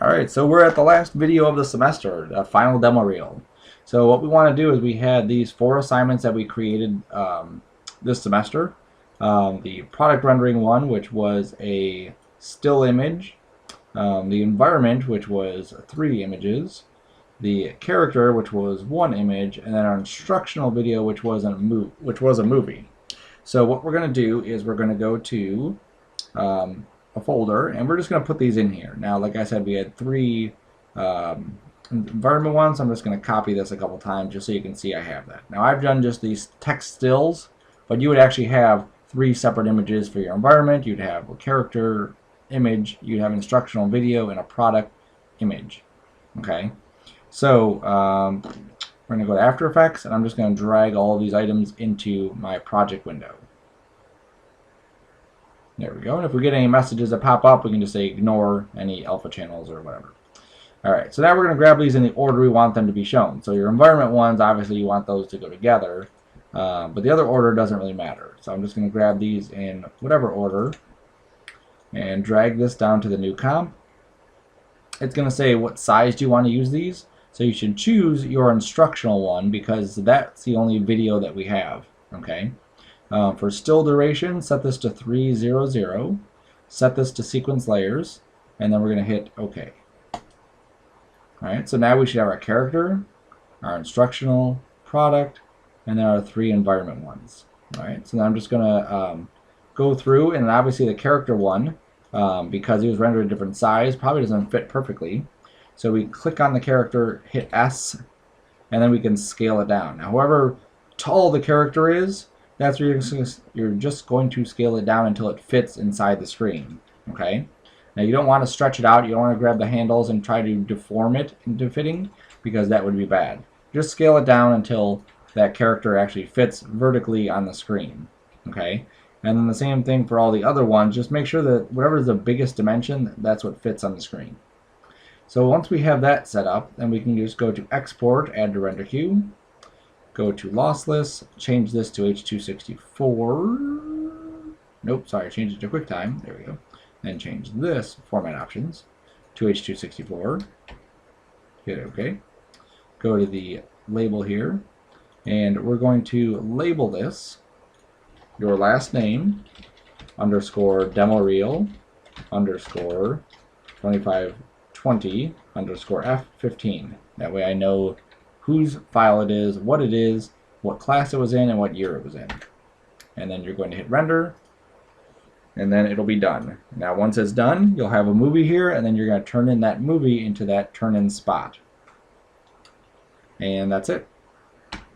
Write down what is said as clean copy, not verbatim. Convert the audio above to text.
Alright, so we're at the last video of the semester, the final demo reel. So what we want to do is we had these 4 assignments that we created this semester. The product rendering one, which was a still image. The environment, which was 3 images. The character, which was 1 image. And then our instructional video, which was a movie. So what we're going to do is we're going to go to a folder, and we're just going to put these in here. Now, like I said, we had 3 environment ones. I'm just going to copy this a couple times just so you can see I have that. Now, I've done just these text stills, but you would actually have 3 separate images for your environment. You'd have a character image, you'd have instructional video, and a product image. Okay, so we're going to go to After Effects, and I'm just going to drag all of these items into my project window. There we go. And if we get any messages that pop up, we can just say ignore any alpha channels or whatever. Alright, so now we're going to grab these in the order we want them to be shown. So your environment ones, obviously you want those to go together. But the other order doesn't really matter. So I'm just going to grab these in whatever order and drag this down to the new comp. It's going to say what size do you want to use these. So you should choose your instructional one because that's the only video that we have. Okay. For still duration, set this to 300, set this to sequence layers, and then we're going to hit OK. Alright, so now we should have our character, our instructional, product, and then our 3 environment ones. Alright, so now I'm just going to go through, and obviously the character one, because he was rendered a different size, probably doesn't fit perfectly. So we click on the character, hit S, and then we can scale it down. Now, however tall the character is, that's where you're just going to scale it down until it fits inside the screen. Okay. Now you don't want to stretch it out. You don't want to grab the handles and try to deform it into fitting because that would be bad. Just scale it down until that character actually fits vertically on the screen. Okay. And then the same thing for all the other ones. Just make sure that whatever is the biggest dimension, that's what fits on the screen. So once we have that set up, then we can just go to Export, Add to Render Queue. Go to lossless, change this to H264. Nope, sorry, change it to QuickTime. There we go. Then change this format options to H264. Hit OK. Go to the label here, and we're going to label this your last name underscore DemoReel underscore 2520 underscore F15. That way I know whose file it is, what class it was in, and what year it was in. And then you're going to hit render, and then it'll be done. Now once it's done, you'll have a movie here, and then you're going to turn in that movie into that turn-in spot. And that's it.